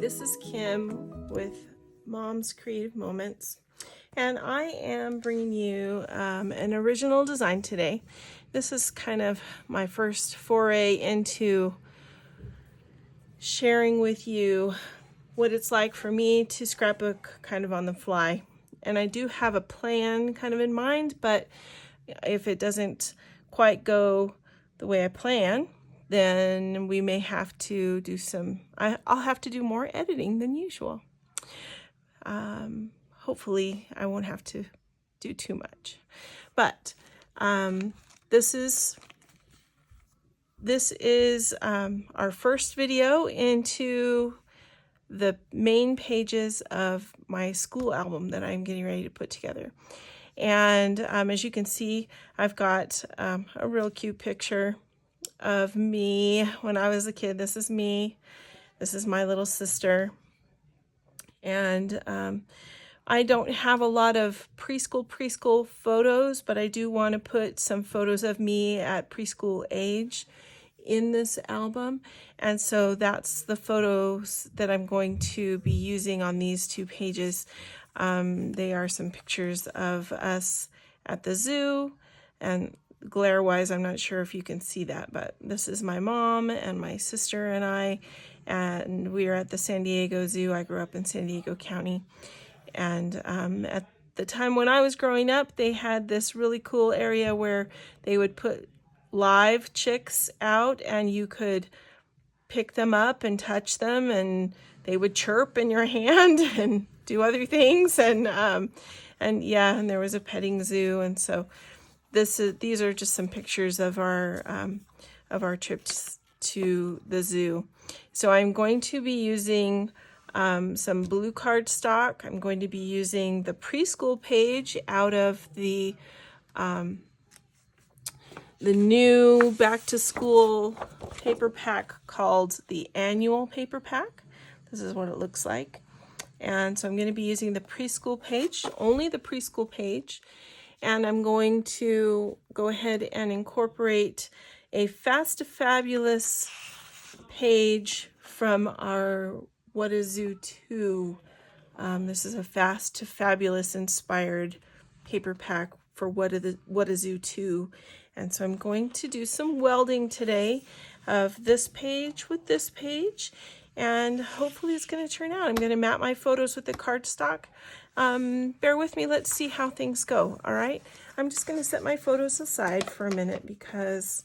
this is Kim with Mom's Creative Moments, and I am bringing you an original design today. This is kind of my first foray into sharing with you what it's like for me to scrapbook kind of on the fly. And I do have a plan kind of in mind, but if it doesn't quite go the way I plan, then we may have to do I'll have to do more editing than usual. Hopefully I won't have to do too much. But this is our first video into the main pages of my school album that I'm getting ready to put together. And as you can see, I've got a real cute picture of me when I was a kid. This is me. This is my little sister. And I don't have a lot of preschool photos, but I do want to put some photos of me at preschool age in this album. And so that's the photos that I'm going to be using on these two pages. They are some pictures of us at the zoo, and glare wise I'm not sure if you can see that, but this is my mom and my sister and we are at the San Diego Zoo. I grew up in San Diego County, and at the time when I was growing up, they had this really cool area where they would put live chicks out and you could pick them up and touch them, and they would chirp in your hand and do other things, and there was a petting zoo. And so these are just some pictures of our trips to the zoo. So I'm going to be using some blue cardstock. I'm going to be using the preschool page out of the new back to school paper pack called the Annual Paperpack. This is what it looks like. And so I'm going to be using the preschool page, only the preschool page. And I'm going to go ahead and incorporate a Fast to Fabulous page from our What a Zoo 2. This is a Fast to Fabulous inspired paper pack for What a Zoo 2. And so I'm going to do some welding today of this page with this page, and hopefully it's going to turn out. I'm going to map my photos with the cardstock. Bear with me, let's see how things go, all right? I'm just going to set my photos aside for a minute because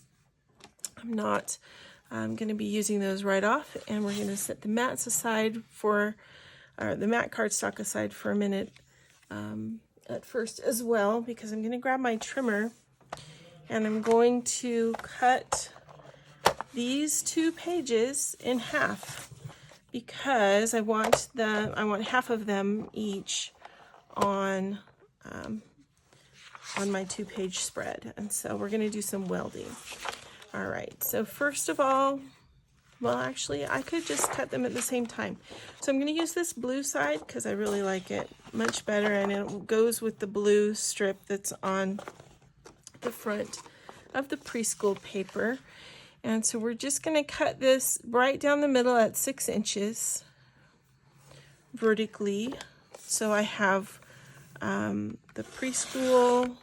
I'm not going to be using those right off, and we're going to set the mats aside the matte cardstock aside for a minute at first as well, because I'm going to grab my trimmer and I'm going to cut these two pages in half, because I want half of them each on my 2-page spread. And so we're going to do some welding. All right, so first of all, well, actually I could just cut them at the same time. So I'm going to use this blue side because I really like it much better, and it goes with the blue strip that's on the front of the preschool paper. And so we're just going to cut this right down the middle at 6 inches vertically. So I have the preschool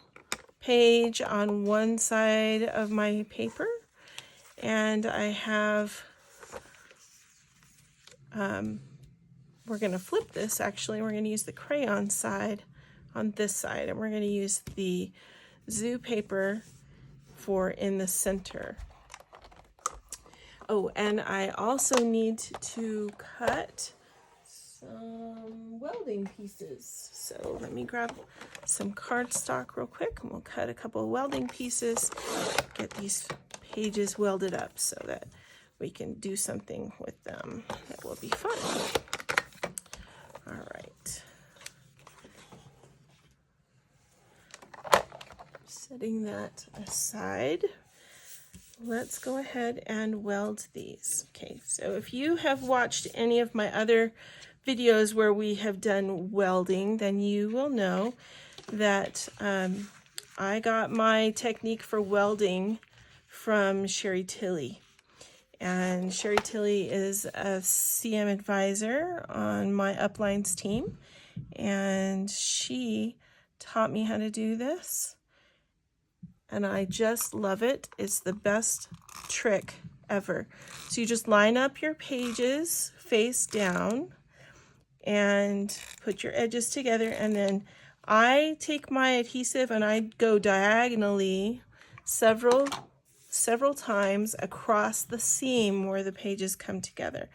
page on one side of my paper, and I have we're going to flip this. Actually, we're going to use the crayon side on this side, and we're going to use the zoo paper for in the center. Oh, and I also need to cut some welding pieces. So let me grab some cardstock real quick, and we'll cut a couple of welding pieces, get these pages welded up so that we can do something with them that will be fun. All right. Setting that aside, let's go ahead and weld these. Okay, so if you have watched any of my other videos where we have done welding, then you will know that I got my technique for welding from Sherry Tilley. And Sherry Tilley is a CM advisor on my uplines team, and she taught me how to do this, and I just love it. It's the best trick ever. So you just line up your pages face down and put your edges together, and then I take my adhesive and I go diagonally several times across the seam where the pages come together.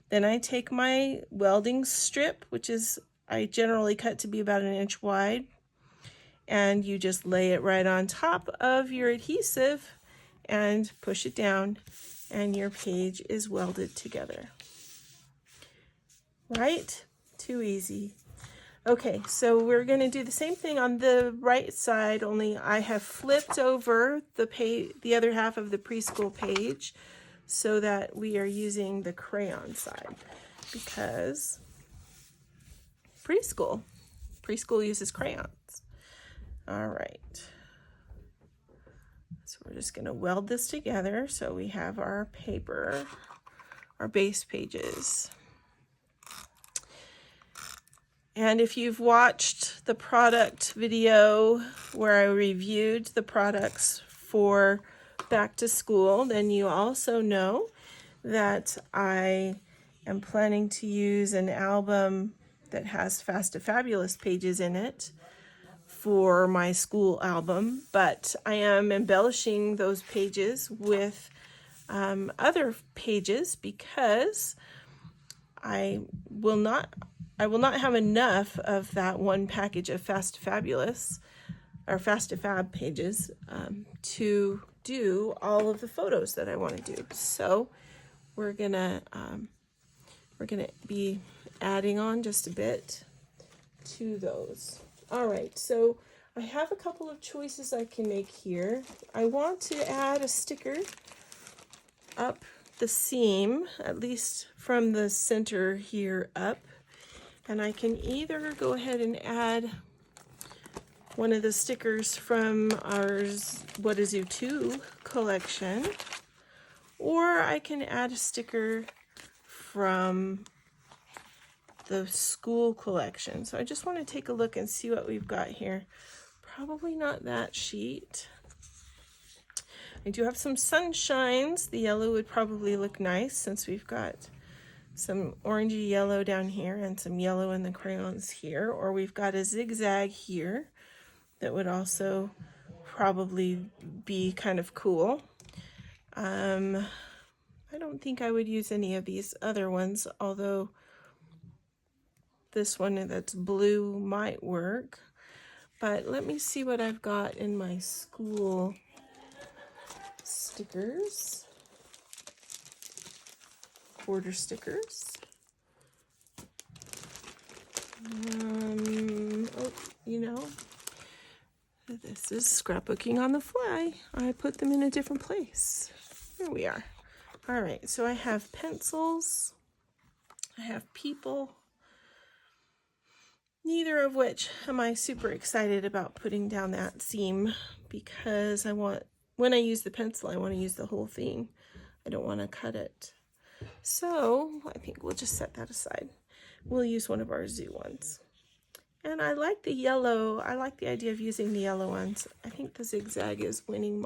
Then I take my welding strip, which is I generally cut to be about 1 inch wide, and you just lay it right on top of your adhesive and push it down, and your page is welded together. Right? Too easy. Okay, so we're going to do the same thing on the right side, only I have flipped over the other half of the preschool page so that we are using the crayon side, because preschool uses crayons. All right. So we're just going to weld this together so we have our paper, our base pages. And if you've watched the product video where I reviewed the products for back to school, then you also know that I am planning to use an album that has Fast to Fabulous pages in it for my school album, but I am embellishing those pages with other pages because I will not have enough of that one package of Fast to Fabulous or Fast to Fab pages to do all of the photos that I want to do. So we're gonna be adding on just a bit to those. All right, so I have a couple of choices I can make here. I want to add a sticker up the seam, at least from the center here up. And I can either go ahead and add one of the stickers from our What Is You 2 collection, or I can add a sticker from the school collection. So I just want to take a look and see what we've got here. Probably not that sheet. I do have some sunshines. The yellow would probably look nice since we've got some orangey yellow down here and some yellow in the crayons here, or we've got a zigzag here that would also probably be kind of cool. I don't think I would use any of these other ones, although this one that's blue might work. But let me see what I've got in my school stickers. Border stickers. Oh, you know, this is scrapbooking on the fly. I put them in a different place. Here we are. All right, so I have pencils. I have people. Neither of which am I super excited about putting down that seam, because when I use the pencil, I want to use the whole thing. I don't want to cut it. So I think we'll just set that aside. We'll use one of our zoo ones. And I like the yellow. I like the idea of using the yellow ones. I think the zigzag is winning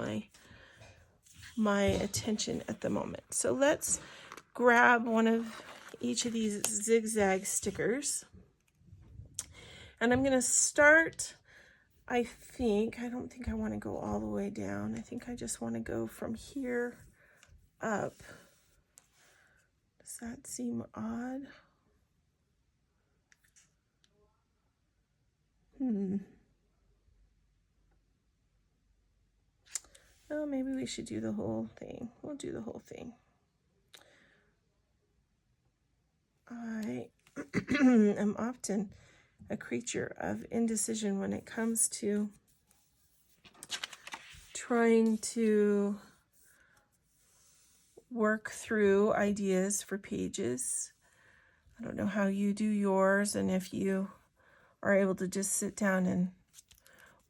my attention at the moment. So let's grab one of each of these zigzag stickers. And I'm going to start, I don't think I want to go all the way down. I think I just want to go from here up. Does that seem odd? Oh, maybe we should do the whole thing. We'll do the whole thing. I am often a creature of indecision when it comes to trying to work through ideas for pages. I don't know how you do yours and if you are able to just sit down and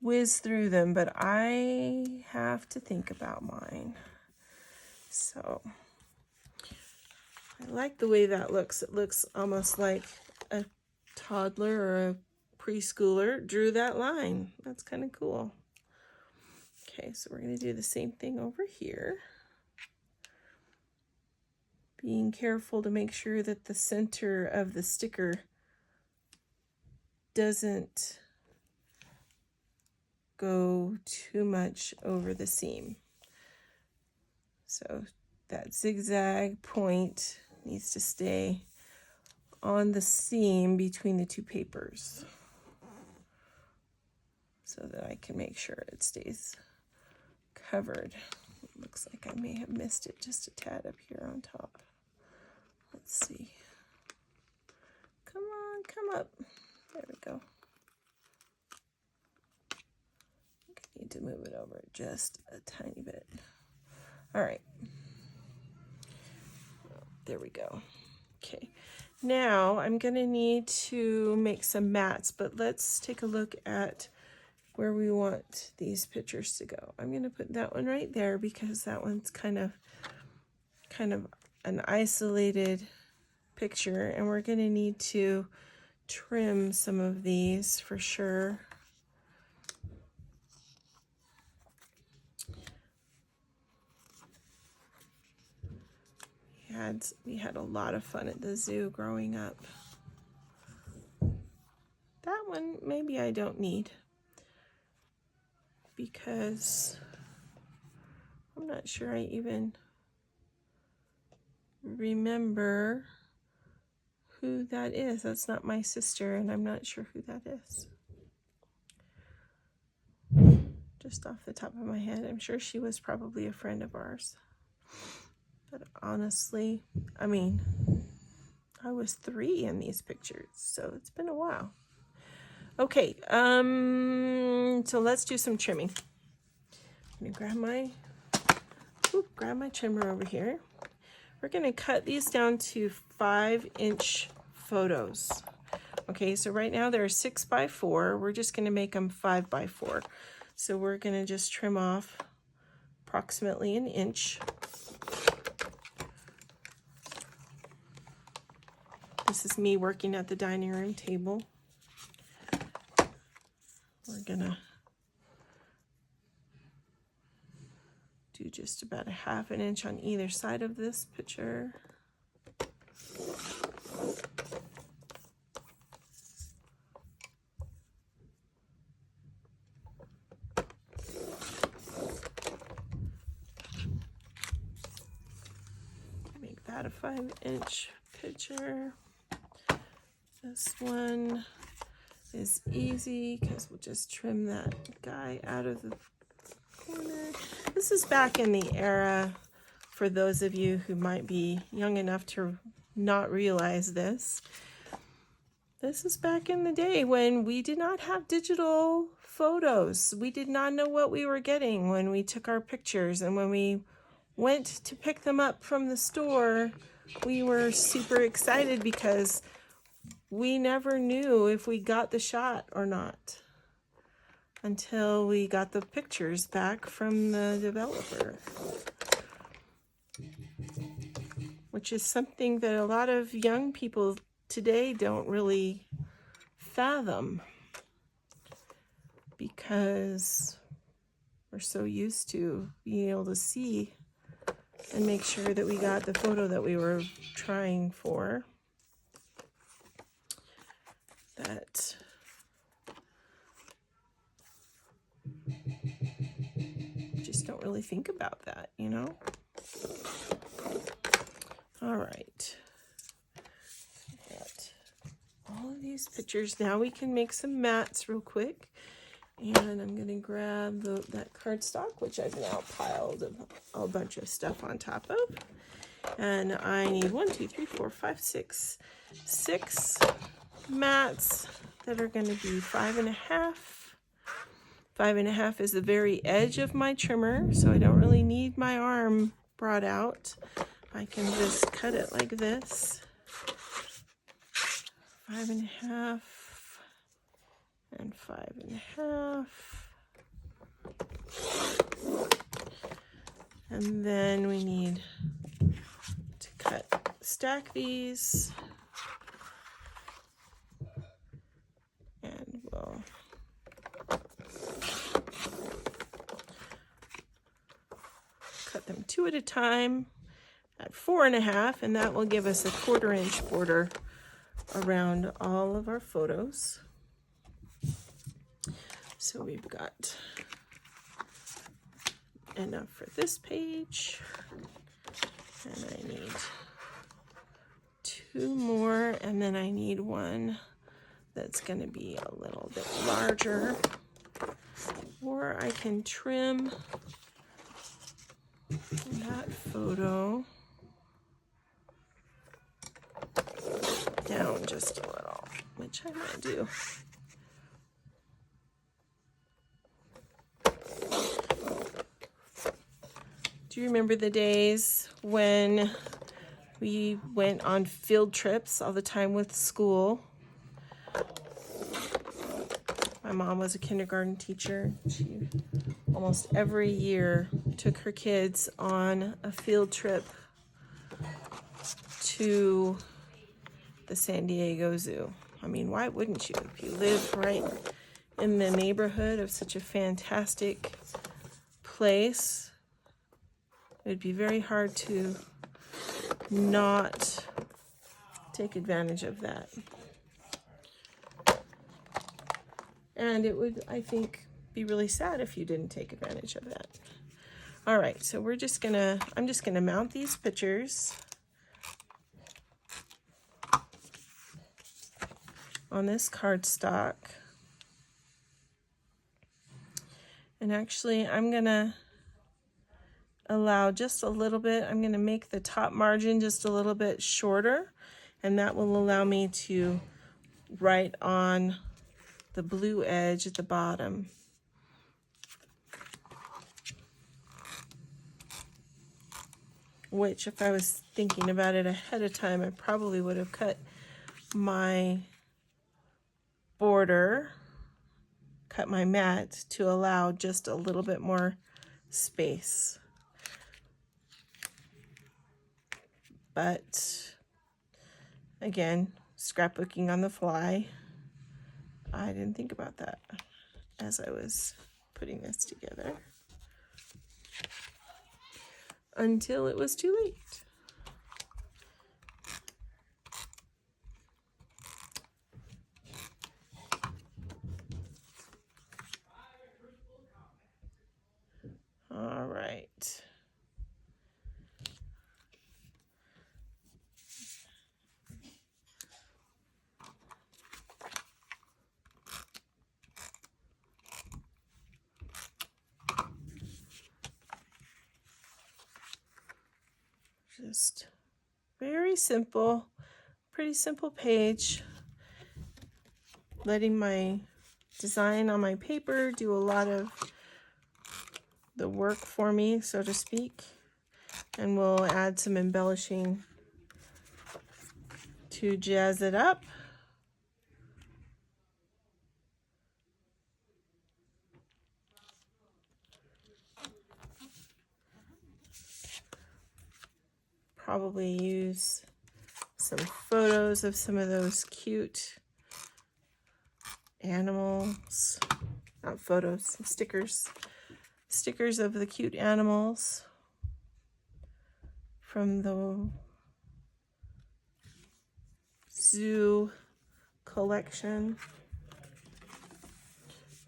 whiz through them, but I have to think about mine. So I like the way that looks. It looks almost like a toddler or a preschooler drew that line. That's kind of cool. Okay, so we're going to do the same thing over here. Being careful to make sure that the center of the sticker doesn't go too much over the seam. So that zigzag point needs to stay on the seam between the two papers so that I can make sure it stays covered. It looks like I may have missed it just a tad up here on top. Let's see. Come on, come up. There we go. I need to move it over just a tiny bit. All right. There we go. Okay. Now I'm going to need to make some mats, but let's take a look at where we want these pictures to go. I'm going to put that one right there because that one's kind of an isolated picture, and we're going to need to trim some of these for sure. We had a lot of fun at the zoo growing up. That one maybe I don't need because I'm not sure I even remember who that is. That's not my sister, and I'm not sure who that is. Just off the top of my head, I'm sure she was probably a friend of ours. But honestly, I mean, I was 3 in these pictures, so it's been a while. Okay, so let's do some trimming. I'm gonna grab my trimmer over here. We're gonna cut these down to 5-inch photos. Okay, so right now they're 6 by 4. We're just gonna make them 5 by 4. So we're gonna just trim off approximately 1 inch. This is me working at the dining room table. We're gonna do just about 1/2 inch on either side of this picture. Make that a 5-inch picture. This one is easy because we'll just trim that guy out of the corner. This is back in the era, for those of you who might be young enough to not realize this. This is back in the day when we did not have digital photos. We did not know what we were getting when we took our pictures, and when we went to pick them up from the store, we were super excited because we never knew if we got the shot or not until we got the pictures back from the developer, which is something that a lot of young people today don't really fathom because we're so used to being able to see and make sure that we got the photo that we were trying for. That just don't really think about that, you know? All right. Got all of these pictures. Now we can make some mats real quick. And I'm going to grab that cardstock, which I've now piled a bunch of stuff on top of. And I need 6 mats that are going to be 5.5. 5.5 is the very edge of my trimmer, so I don't really need my arm brought out. I can just cut it like this. 5.5 and 5.5. And then we need to cut stack these, and we'll cut them 2 at a time at 4.5, and that will give us a 1/4 inch border around all of our photos. So we've got enough for this page, and I need 2 more, and then I need one that's going to be a little bit larger, or I can trim that photo down just a little, which I might do. Do you remember the days when we went on field trips all the time with school? My mom was a kindergarten teacher. She almost every year took her kids on a field trip to the San Diego Zoo. I mean, why wouldn't you? If you live right in the neighborhood of such a fantastic place, it'd be very hard to not take advantage of that. And it would, I think, be really sad if you didn't take advantage of that. All right, so I'm just gonna mount these pictures on this cardstock. And actually, I'm gonna allow just a little bit. I'm gonna make the top margin just a little bit shorter, and that will allow me to write on the blue edge at the bottom. Which, if I was thinking about it ahead of time, I probably would have cut my border, cut my mat to allow just a little bit more space. But again, scrapbooking on the fly, I didn't think about that as I was putting this together until it was too late. All right. Just very simple, pretty simple page. Letting my design on my paper do a lot of the work for me, so to speak. And we'll add some embellishing to jazz it up. Probably use some photos of some of those cute animals, not photos, some stickers of the cute animals from the zoo collection,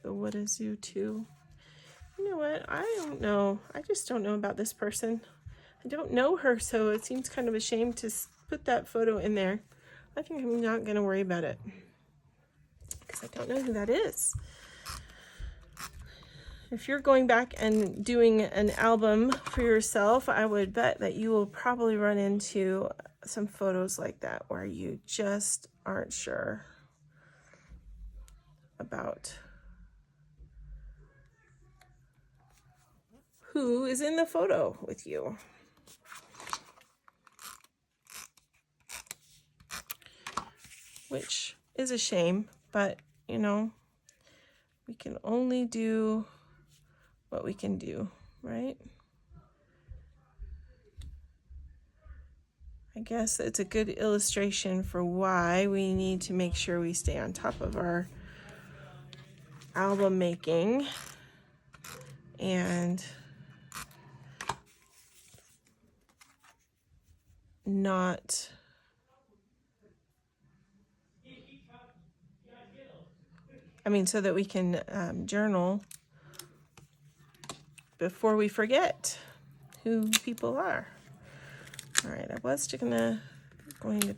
the What a Zoo 2. You know what, I don't know, I just don't know about this person. I don't know her, so it seems kind of a shame to put that photo in there. I think I'm not going to worry about it because I don't know who that is. If you're going back and doing an album for yourself, I would bet that you will probably run into some photos like that where you just aren't sure about who is in the photo with you. Which is a shame, but you know, we can only do what we can do, right? I guess it's a good illustration for why we need to make sure we stay on top of our album making and not so that we can journal before we forget who people are. All right, I was going to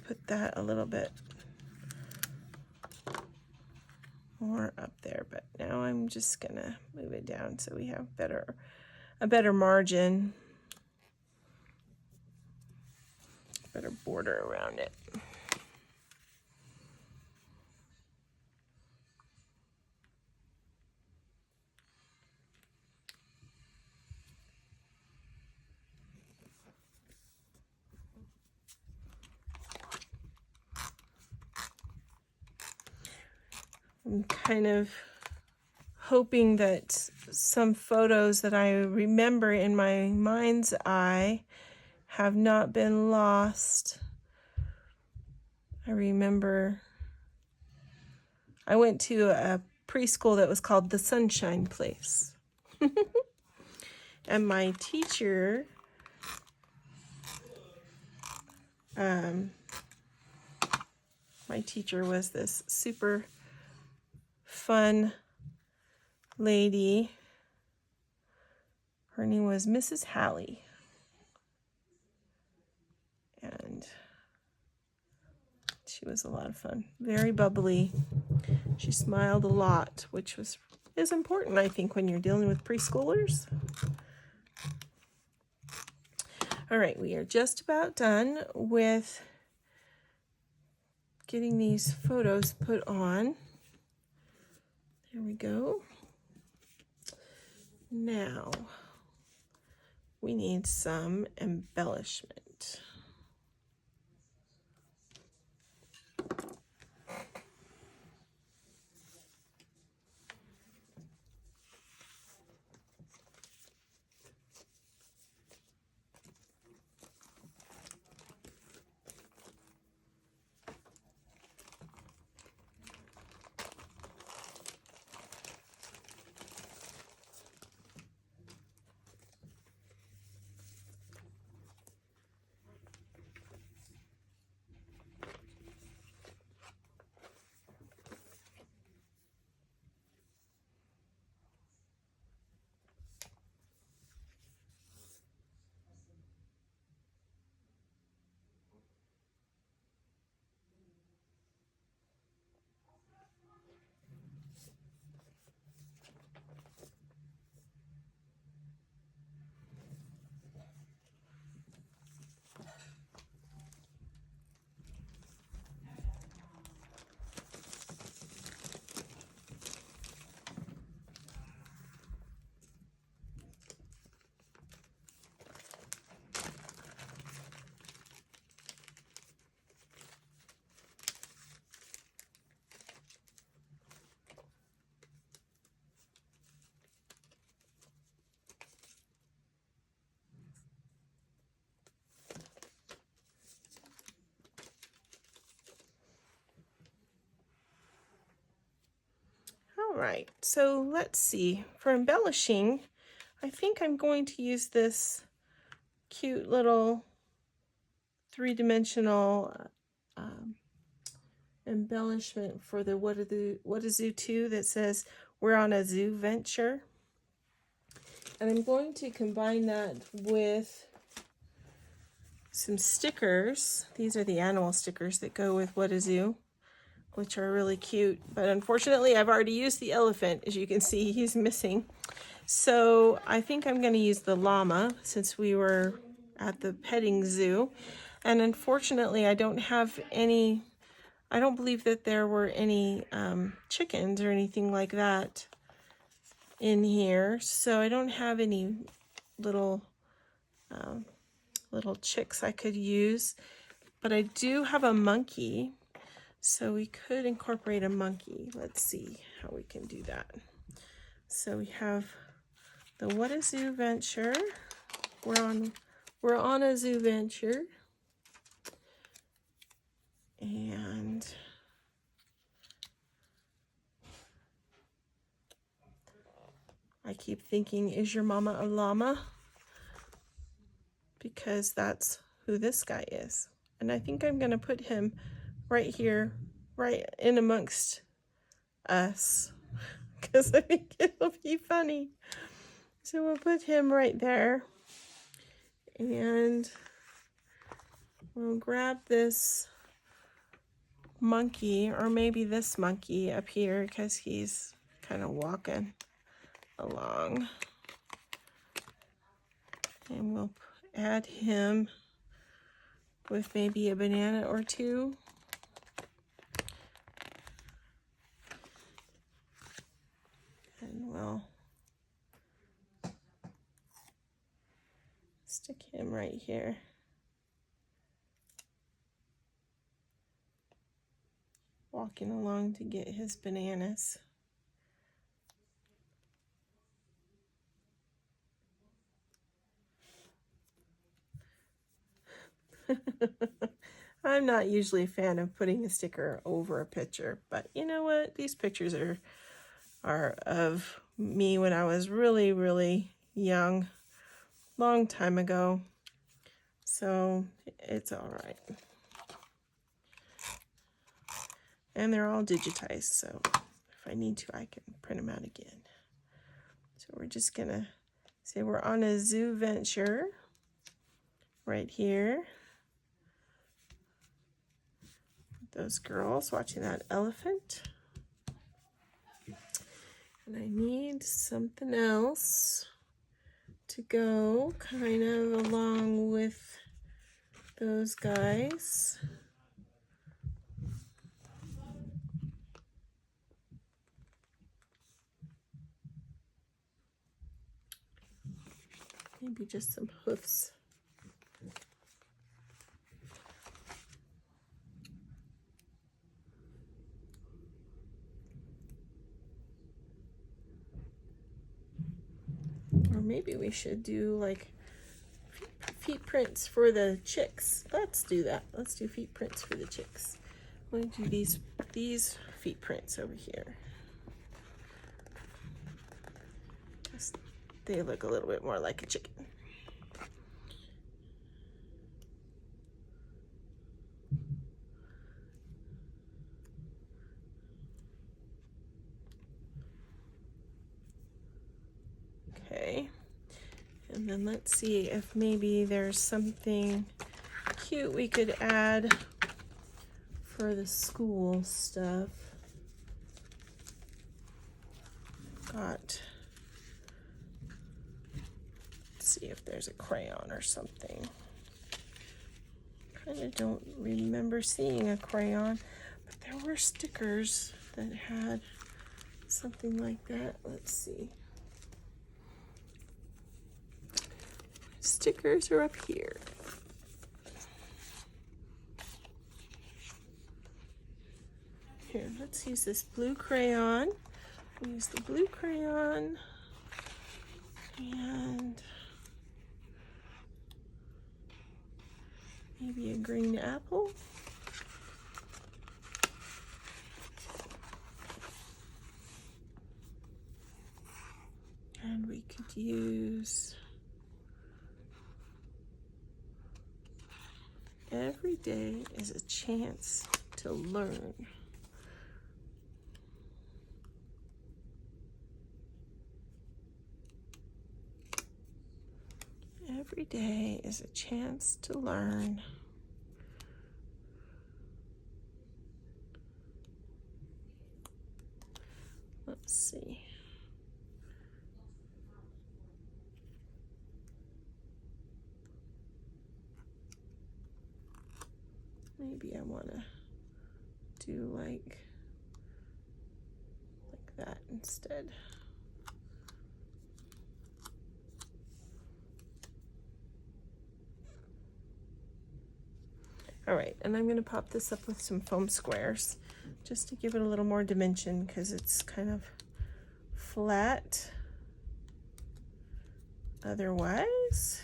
put that a little bit more up there, but now I'm just gonna move it down so we have a better margin, better border around it. I'm kind of hoping that some photos that I remember in my mind's eye have not been lost. I remember I went to a preschool that was called the Sunshine Place. And my teacher was this super fun lady. Her name was Mrs. Hallie. And she was a lot of fun. Very bubbly. She smiled a lot, which is important, I think, when you're dealing with preschoolers. All right, we are just about done with getting these photos put on. There we go. Now, we need some embellishment. All right, so let's see. For embellishing, I think I'm going to use this cute little three-dimensional embellishment for the What a Zoo 2 that says we're on a zoo venture. And I'm going to combine that with some stickers. These are the animal stickers that go with What a Zoo, which are really cute. But unfortunately, I've already used the elephant. As you can see, he's missing. So I think I'm going to use the llama since we were at the petting zoo. And unfortunately, I don't believe that there were any chickens or anything like that in here. So I don't have any little chicks I could use. But I do have a monkey. So we could incorporate a monkey. Let's see how we can do that. So we have the What a Zoo Venture. We're on a zoo venture. And I keep thinking, is your mama a llama? Because that's who this guy is. And I think I'm going to put him right here, right in amongst us, because I think it'll be funny. So we'll put him right there. And we'll grab this monkey, or maybe this monkey up here, because he's kind of walking along. And we'll add him with maybe a banana or two. And we'll stick him right here. Walking along to get his bananas. I'm not usually a fan of putting a sticker over a picture, but you know what? These pictures are of me when I was really, really young, long time ago. So it's all right. And they're all digitized, so if I need to, I can print them out again. So we're just gonna say we're on a zoo venture right here. Those girls watching that elephant. And I need something else to go kind of along with those guys. Maybe just some hoofs. Or maybe we should do like feet prints for the chicks. Let's do that. Let's do feet prints for the chicks. I'm going to do these feet prints over here. They look a little bit more like a chicken. Okay, and then let's see if maybe there's something cute we could add for the school stuff. Let's see if there's a crayon or something. Kind of don't remember seeing a crayon, but there were stickers that had something like that. Let's see. Stickers are up here. Here, let's use this blue crayon. We'll use the blue crayon and maybe a green apple. And we could use every day is a chance to learn. Every day is a chance to learn. Let's see. Maybe I want to do like that instead. All right, and I'm going to pop this up with some foam squares just to give it a little more dimension because it's kind of flat. Otherwise,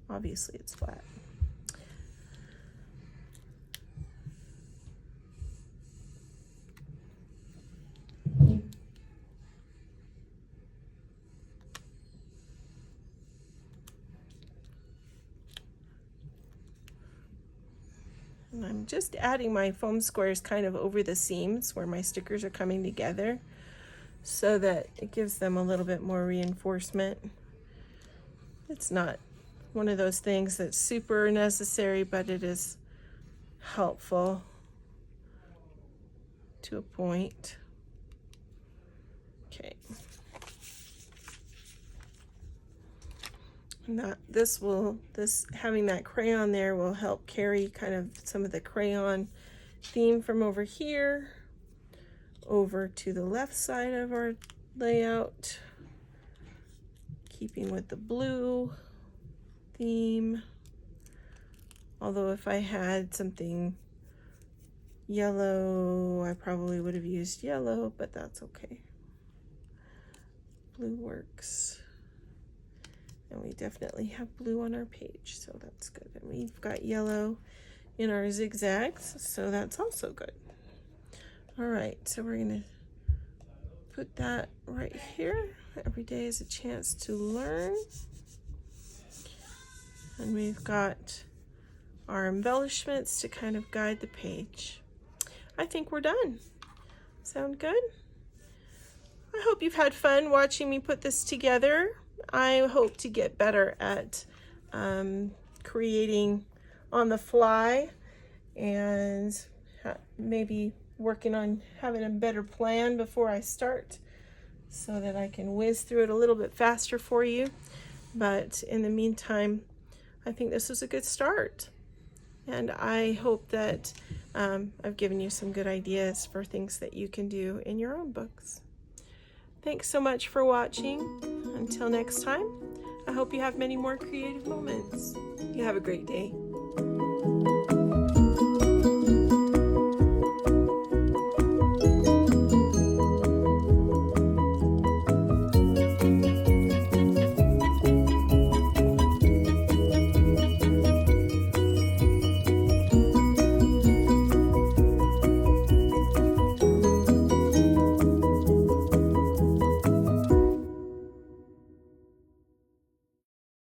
obviously it's flat. And I'm just adding my foam squares kind of over the seams where my stickers are coming together so that it gives them a little bit more reinforcement. It's not one of those things that's super necessary, but it is helpful to a point. Okay. And having that crayon there will help carry kind of some of the crayon theme from over here over to the left side of our layout, keeping with the blue theme. Although if I had something yellow, I probably would have used yellow, but that's okay. Blue works. And we definitely have blue on our page, so that's good. And we've got yellow in our zigzags, so that's also good. All right, so we're gonna put that right here. Every day is a chance to learn. And we've got our embellishments to kind of guide the page. I think we're done. Sound good? I hope you've had fun watching me put this together. I hope to get better at creating on the fly and maybe working on having a better plan before I start so that I can whiz through it a little bit faster for you. But in the meantime, I think this was a good start. And I hope that I've given you some good ideas for things that you can do in your own books. Thanks so much for watching. Until next time, I hope you have many more creative moments. You have a great day.